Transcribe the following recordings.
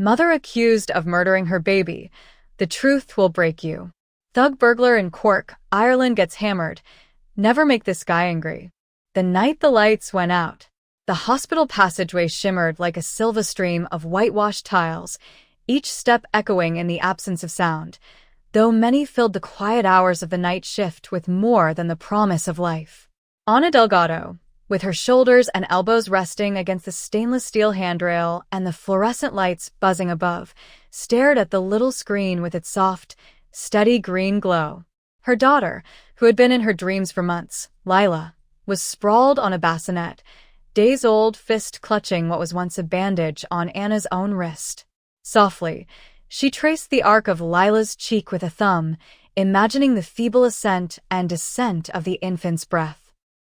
Mother accused of murdering her baby. The truth will break you. Thug burglar in Cork, Ireland gets hammered. Never make this guy angry. The night the lights went out, the hospital passageway shimmered like a silver stream of whitewashed tiles, each step echoing in the absence of sound, though many filled the quiet hours of the night shift with more than the promise of life. Ana Delgado, with her shoulders and elbows resting against the stainless steel handrail and the fluorescent lights buzzing above, stared at the little screen with its soft, steady green glow. Her daughter, who had been in her dreams for months, Lila, was sprawled on a bassinet, days old, fist clutching what was once a bandage on Anna's own wrist. Softly, she traced the arc of Lila's cheek with a thumb, imagining the feeble ascent and descent of the infant's breath.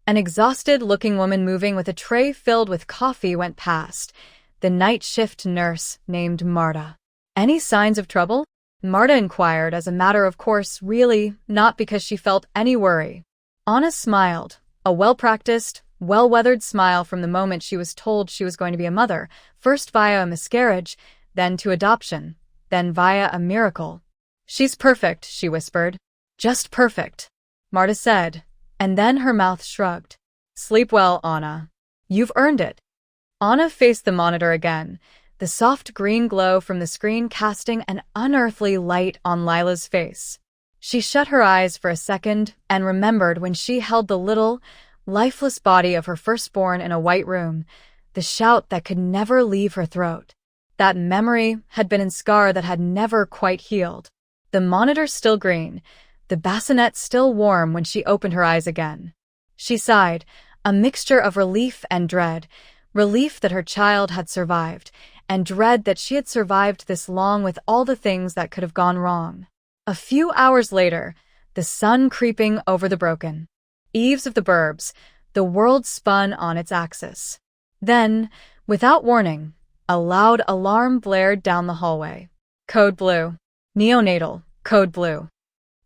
An exhausted-looking woman moving with a tray filled with coffee went past, the night shift nurse named Marta. "Any signs of trouble?" Marta inquired as a matter of course, really, not because she felt any worry. Anna smiled, a well-practiced, well-weathered smile from the moment she was told she was going to be a mother, first via a miscarriage, then to adoption, then via a miracle. "She's perfect," she whispered. "Just perfect," Marta said, and then her mouth shrugged. "Sleep well, Anna. You've earned it." Anna faced the monitor again, the soft green glow from the screen casting an unearthly light on Lila's face. She shut her eyes for a second and remembered when she held the little, lifeless body of her firstborn in a white room, the shout that could never leave her throat. That memory had been a scar that had never quite healed. The monitor still green, the bassinet still warm when she opened her eyes again. She sighed, a mixture of relief and dread, relief that her child had survived, and dread that she had survived this long with all the things that could have gone wrong. A few hours later, the sun creeping over the broken eaves of the burbs, the world spun on its axis. Then, without warning, a loud alarm blared down the hallway. "Code blue. Neonatal. Code blue."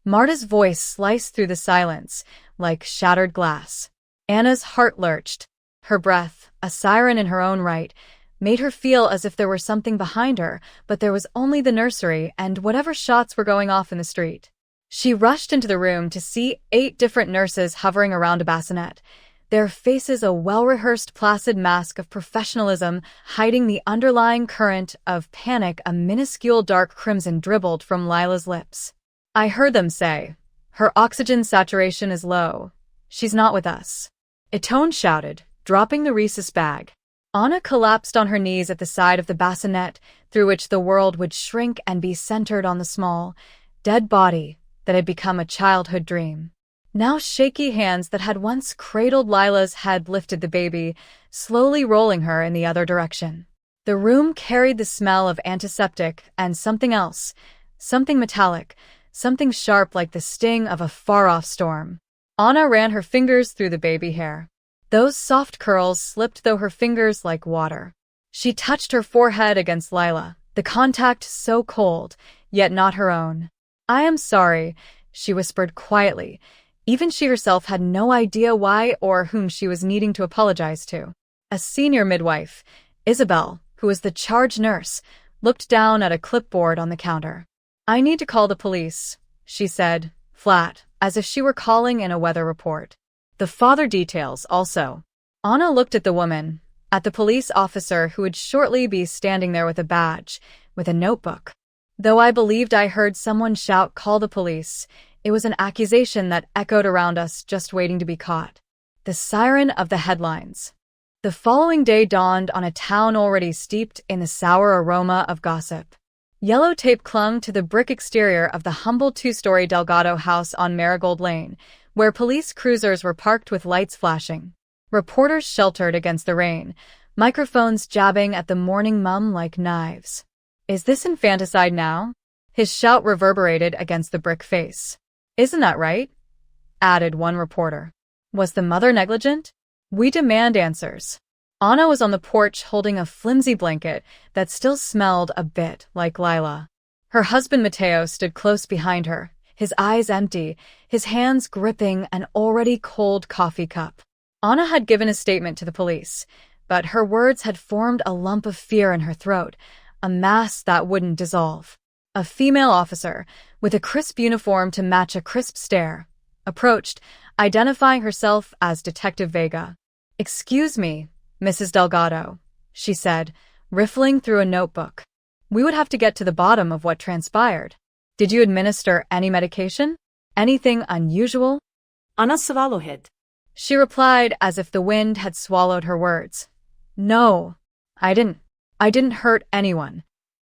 Marta's voice sliced through the silence, like shattered glass. Anna's heart lurched. Her breath, a siren in her own right, made her feel as if there were something behind her, but there was only the nursery and whatever shots were going off in the street. She rushed into the room to see 8 different nurses hovering around a bassinet, their faces a well-rehearsed placid mask of professionalism hiding the underlying current of panic. A minuscule dark crimson dribbled from Lila's lips. "I heard them say, her oxygen saturation is low. She's not with us," a tone shouted, dropping the rhesus bag. Anna collapsed on her knees at the side of the bassinet through which the world would shrink and be centered on the small, dead body that had become a childhood dream. Now shaky hands that had once cradled Lila's head lifted the baby, slowly rolling her in the other direction. The room carried the smell of antiseptic and something else, something metallic, something sharp like the sting of a far-off storm. Anna ran her fingers through the baby hair. Those soft curls slipped through her fingers like water. She touched her forehead against Lila, the contact so cold, yet not her own. "I am sorry," she whispered quietly. Even she herself had no idea why or whom she was needing to apologize to. A senior midwife, Isabel, who was the charge nurse, looked down at a clipboard on the counter. "I need to call the police," she said, flat, as if she were calling in a weather report. "The father details, also." Anna looked at the woman, at the police officer who would shortly be standing there with a badge, with a notebook. Though I believed I heard someone shout, "Call the police," it was an accusation that echoed around us, just waiting to be caught. The siren of the headlines. The following day dawned on a town already steeped in the sour aroma of gossip. Yellow tape clung to the brick exterior of the humble 2-story Delgado house on Marigold Lane, where police cruisers were parked with lights flashing. Reporters sheltered against the rain, microphones jabbing at the mourning mum like knives. "Is this infanticide now?" His shout reverberated against the brick face. "Isn't that right?" added one reporter. "Was the mother negligent? We demand answers." Anna was on the porch holding a flimsy blanket that still smelled a bit like Lila. Her husband Mateo stood close behind her, his eyes empty, his hands gripping an already cold coffee cup. Anna had given a statement to the police, but her words had formed a lump of fear in her throat, a mass that wouldn't dissolve. A female officer, with a crisp uniform to match a crisp stare, approached, identifying herself as Detective Vega. "Excuse me, Mrs. Delgado," she said, riffling through a notebook. "We would have to get to the bottom of what transpired. Did you administer any medication? Anything unusual?" Anna swallowed. She replied as if the wind had swallowed her words. "No, I didn't. I didn't hurt anyone."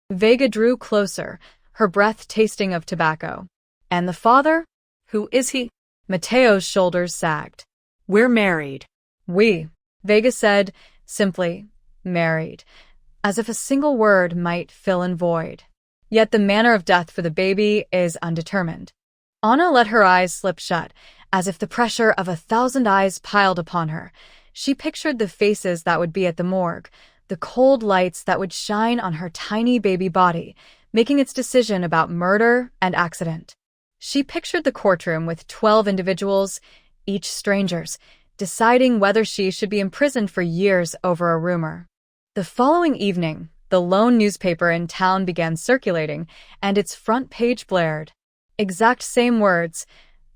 Vega drew closer, her breath tasting of tobacco. "And the father?" Who is he? Mateo's shoulders sagged. We're married. "We," Vega said, simply, "married," as if a single word might fill in void. Yet the manner of death for the baby is undetermined. Anna let her eyes slip shut, as if the pressure of 1,000 eyes piled upon her. She pictured the faces that would be at the morgue, the cold lights that would shine on her tiny baby body, making its decision about murder and accident. She pictured the courtroom with 12 individuals, each strangers, deciding whether she should be imprisoned for years over a rumor. The following evening, the lone newspaper in town began circulating, and its front page blared. Exact same words: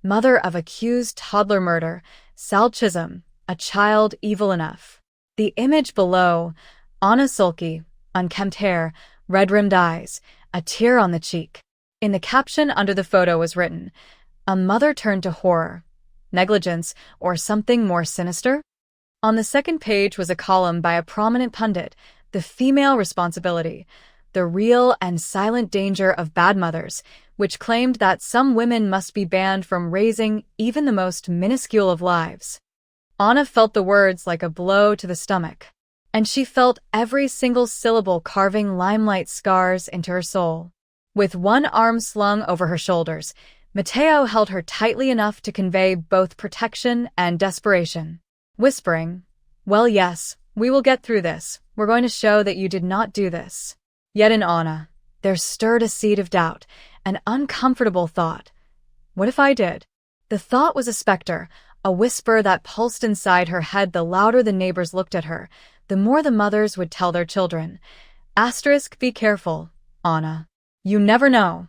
"Mother of accused toddler murder, Sal Chisholm, a child evil enough." The image below: Anna sulky, unkempt hair, red-rimmed eyes, a tear on the cheek. In the caption under the photo was written, "A mother turned to horror, negligence, or something more sinister?" On the second page was a column by a prominent pundit, "The Female Responsibility, the Real and Silent Danger of Bad Mothers," which claimed that some women must be banned from raising even the most minuscule of lives. Anna felt the words like a blow to the stomach, and she felt every single syllable carving limelight scars into her soul. With one arm slung over her shoulders, Mateo held her tightly enough to convey both protection and desperation, whispering, "Well, yes, we will get through this. We're going to show that you did not do this." Yet in Anna, there stirred a seed of doubt, an uncomfortable thought. What if I did? The thought was a specter, a whisper that pulsed inside her head. The louder the neighbors looked at her, the more the mothers would tell their children. Be careful, Anna. You never know.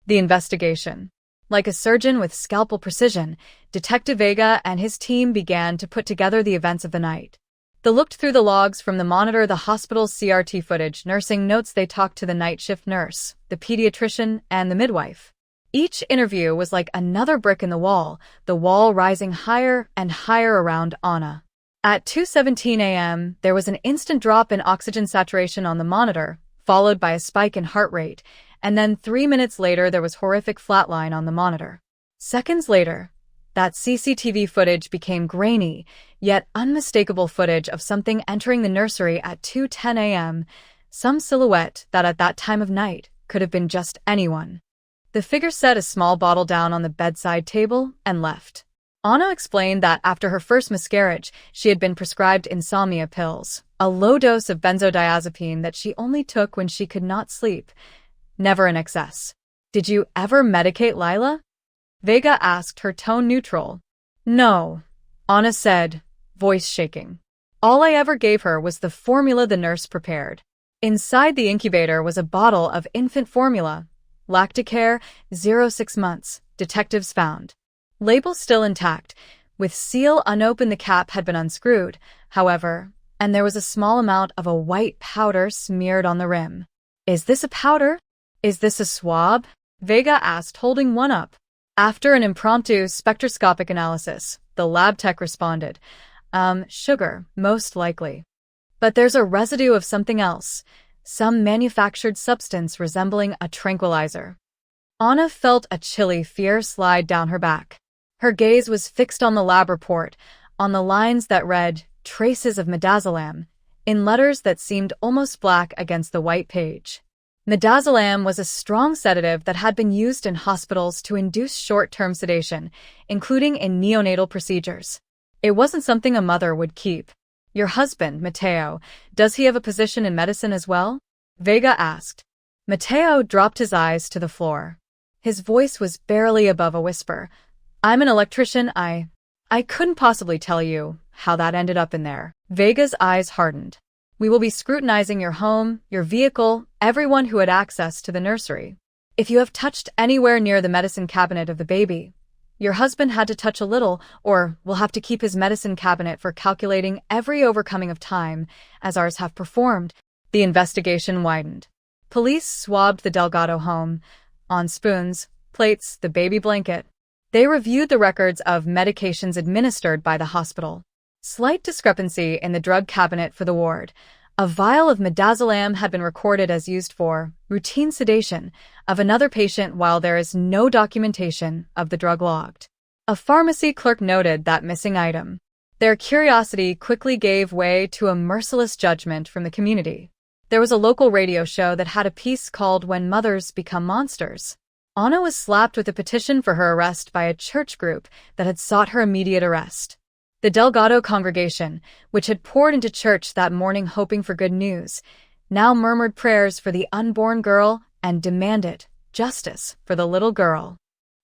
The investigation. Like a surgeon with scalpel precision, Detective Vega and his team began to put together the events of the night. They looked through the logs from the monitor, the hospital's CRT footage, nursing notes. They talked to the night shift nurse, the pediatrician, and the midwife. Each interview was like another brick in the wall rising higher and higher around Anna. At 2:17 a.m., there was an instant drop in oxygen saturation on the monitor, followed by a spike in heart rate, and then 3 minutes later there was horrific flatline on the monitor. Seconds later, that CCTV footage became grainy, yet unmistakable footage of something entering the nursery at 2:10 a.m., some silhouette that at that time of night could have been just anyone. The figure set a small bottle down on the bedside table and left. Anna explained that after her first miscarriage, she had been prescribed insomnia pills, a low dose of benzodiazepine that she only took when she could not sleep, never in excess. "Did you ever medicate Lila?" Vega asked, her tone neutral. "No," Anna said, voice shaking. "All I ever gave her was the formula the nurse prepared." Inside the incubator was a bottle of infant formula, Lacticare, 0-6 months, detectives found. Label still intact, with seal unopened. The cap had been unscrewed, however, and there was a small amount of a white powder smeared on the rim. "Is this a powder? Is this a swab?" Vega asked, holding one up. After an impromptu spectroscopic analysis, the lab tech responded, Sugar, most likely. But there's a residue of something else, some manufactured substance resembling a tranquilizer." Anna felt a chilly fear slide down her back. Her gaze was fixed on the lab report, on the lines that read, "Traces of midazolam," in letters that seemed almost black against the white page. Midazolam was a strong sedative that had been used in hospitals to induce short-term sedation, including in neonatal procedures. It wasn't something a mother would keep. "Your husband, Mateo, does he have a position in medicine as well?" Vega asked. Mateo dropped his eyes to the floor. His voice was barely above a whisper. "I'm an electrician. I couldn't possibly tell you how that ended up in there." Vega's eyes hardened. We will be scrutinizing your home, your vehicle, everyone who had access to the nursery. If you have touched anywhere near the medicine cabinet of the baby, your husband had to touch a little, or will have to keep his medicine cabinet for calculating every overcoming of time, as ours have performed. The investigation widened. Police swabbed the Delgado home, on spoons, plates, the baby blanket. They reviewed the records of medications administered by the hospital. Slight discrepancy in the drug cabinet for the ward. A vial of midazolam had been recorded as used for routine sedation of another patient while there is no documentation of the drug logged. A pharmacy clerk noted that missing item. Their curiosity quickly gave way to a merciless judgment from the community. There was a local radio show that had a piece called When Mothers Become Monsters. Anna was slapped with a petition for her arrest by a church group that had sought her immediate arrest. The Delgado congregation, which had poured into church that morning hoping for good news, now murmured prayers for the unborn girl and demanded justice for the little girl.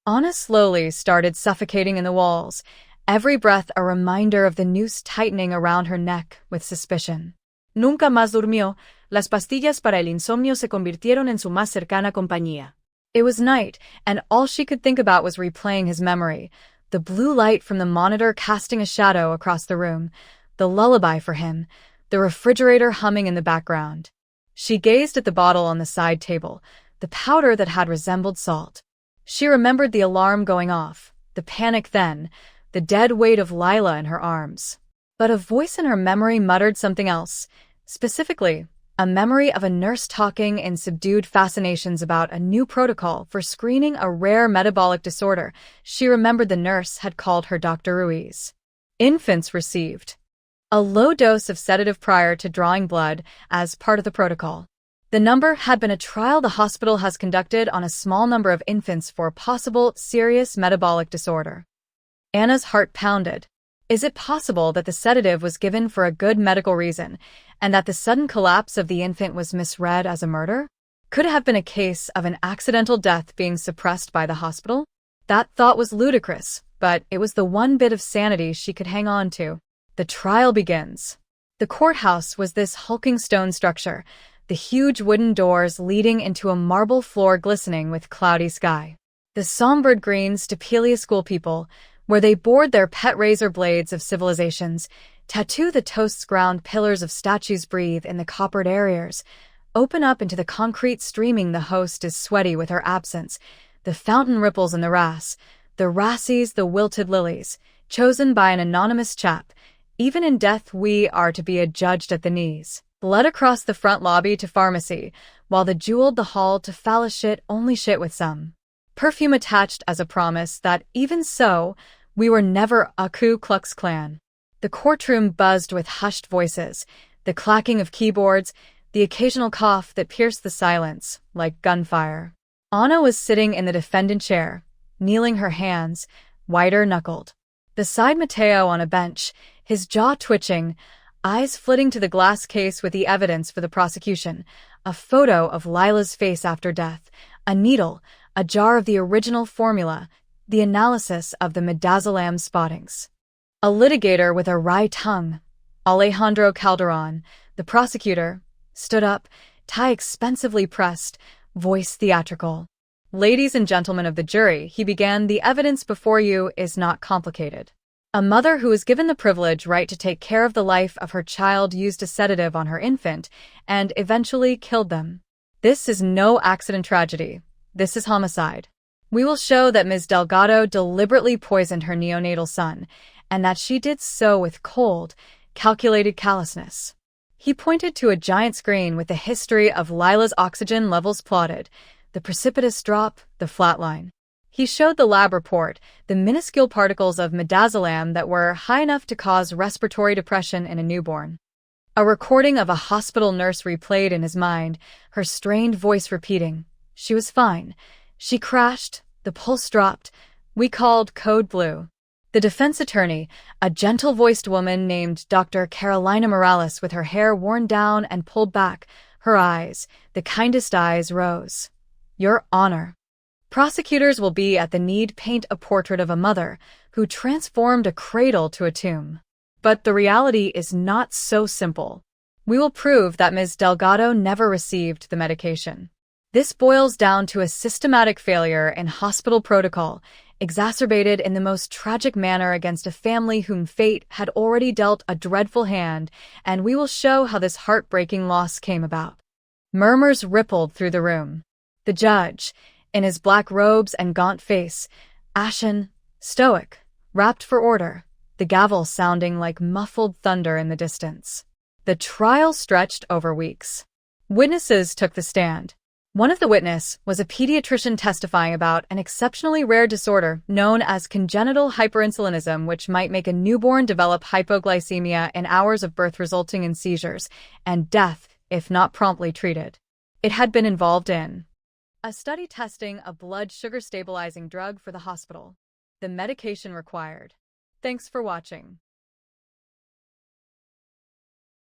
Anna slowly started suffocating in the walls, every breath a reminder of the noose tightening around her neck with suspicion. Nunca más durmió. Las pastillas para el insomnio se convirtieron en su más cercana compañía. It was night, and all she could think about was replaying his memory, the blue light from the monitor casting a shadow across the room, the lullaby for him, the refrigerator humming in the background. She gazed at the bottle on the side table, the powder that had resembled salt. She remembered the alarm going off, the panic then, the dead weight of Lila in her arms. But a voice in her memory muttered something else, specifically, a memory of a nurse talking in subdued fascinations about a new protocol for screening a rare metabolic disorder. She remembered the nurse had called her Dr. Ruiz. Infants received a low dose of sedative prior to drawing blood as part of the protocol. The number had been a trial the hospital has conducted on a small number of infants for possible serious metabolic disorder. Anna's heart pounded. Is it possible that the sedative was given for a good medical reason, and that the sudden collapse of the infant was misread as a murder? Could it have been a case of an accidental death being suppressed by the hospital? That thought was ludicrous, but it was the one bit of sanity she could hang on to. The trial begins. The courthouse was this hulking stone structure, the huge wooden doors leading into a marble floor glistening with cloudy sky. The sombred green Stapelia schoolpeople, where they bored their pet razor blades of civilizations, tattoo the toast's ground pillars of statues breathe in the coppered areas, open up into the concrete streaming the host is sweaty with her absence, the fountain ripples in the ras, the rassies the wilted lilies, chosen by an anonymous chap. Even in death we are to be adjudged at the knees. Led across the front lobby to pharmacy, while the jeweled the hall to phallus shit only shit with some perfume attached as a promise that even so, we were never a Ku Klux Klan. The courtroom buzzed with hushed voices, the clacking of keyboards, the occasional cough that pierced the silence, like gunfire. Anna was sitting in the defendant chair, kneeling her hands, whiter-knuckled. Beside Mateo on a bench, his jaw twitching, eyes flitting to the glass case with the evidence for the prosecution, a photo of Lila's face after death, a needle, a jar of the original formula, the analysis of the midazolam spottings. A litigator with a wry tongue, Alejandro Calderon, the prosecutor, stood up, tie expensively pressed, voice theatrical. Ladies and gentlemen of the jury, he began, the evidence before you is not complicated. A mother who was given the privilege right to take care of the life of her child used a sedative on her infant and eventually killed them. This is no accident tragedy. This is homicide. We will show that Ms. Delgado deliberately poisoned her neonatal son, and that she did so with cold, calculated callousness. He pointed to a giant screen with the history of Lila's oxygen levels plotted, the precipitous drop, the flatline. He showed the lab report, the minuscule particles of midazolam that were high enough to cause respiratory depression in a newborn. A recording of a hospital nurse replayed in his mind, her strained voice repeating, "She was fine. She crashed, the pulse dropped. We called Code Blue." The defense attorney, a gentle-voiced woman named Dr. Carolina Morales with her hair worn down and pulled back, her eyes, the kindest eyes, rose. "Your Honor. Prosecutors will be at the need paint a portrait of a mother who transformed a cradle to a tomb. But the reality is not so simple. We will prove that Ms. Delgado never received the medication. This boils down to a systematic failure in hospital protocol, exacerbated in the most tragic manner against a family whom fate had already dealt a dreadful hand, and we will show how this heartbreaking loss came about. Murmurs rippled through the room. The judge, in his black robes and gaunt face, ashen, stoic, rapped for order, the gavel sounding like muffled thunder in the distance. The trial stretched over weeks. Witnesses took the stand. One of the witnesses was a pediatrician testifying about an exceptionally rare disorder known as congenital hyperinsulinism, which might make a newborn develop hypoglycemia in hours of birth, resulting in seizures and death if not promptly treated. It had been involved in a study testing a blood sugar stabilizing drug for the hospital. The medication required. Thanks for watching.